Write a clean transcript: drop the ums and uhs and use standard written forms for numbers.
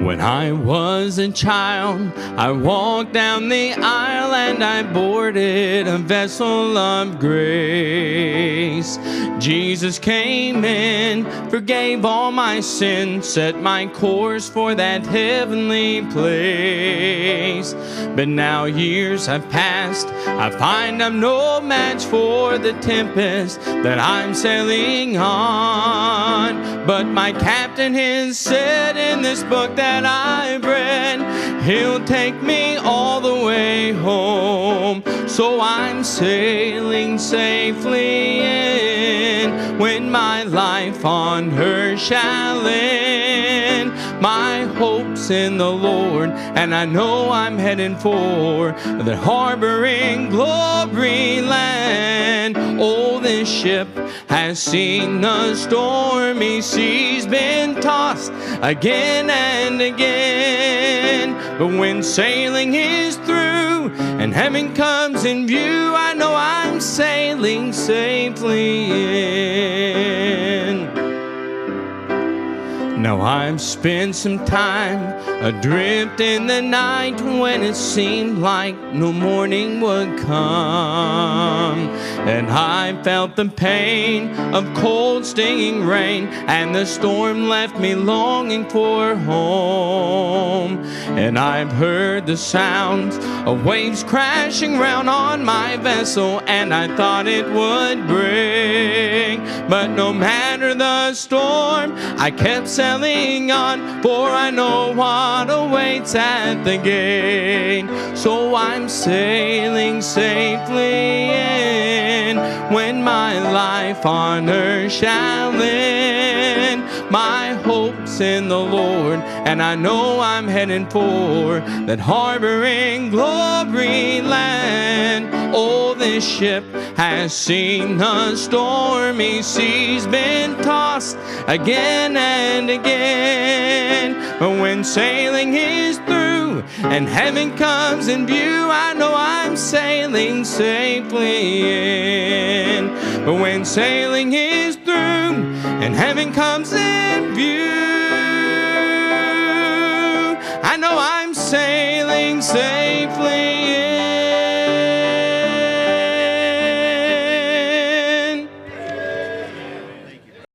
When I was a child, I walked down the aisle and I boarded a vessel of grace. Jesus came in, forgave all my sins, set my course for that heavenly place. But now years have passed, I find I'm no match for the tempest that I'm sailing on. But my captain has said in this book that I've read, he'll take me all the way home. So I'm sailing safely in when my life on her shall end. My hope's in the Lord, and I know I'm heading for the harboring glory land. Oh, this ship has seen the stormy seas, been tossed again and again. But when sailing is through and heaven comes in view, I know I'm sailing safely in. Now I've spent some time adrift in the night when it seemed like no morning would come. And I felt the pain of cold stinging rain, and the storm left me longing for home. And I've heard the sounds of waves crashing round on my vessel, and I thought it would break. But no matter the storm, I kept sailing on, for I know what awaits at the gate. So I'm sailing safely in when my life on earth shall end. My hope's in the Lord, and I know I'm heading for that harboring glory land. Oh, this ship has seen the stormy seas, been tossed again and again. But when sailing is through and heaven comes in view, I know I'm sailing safely in. But when sailing is through and heaven comes in view,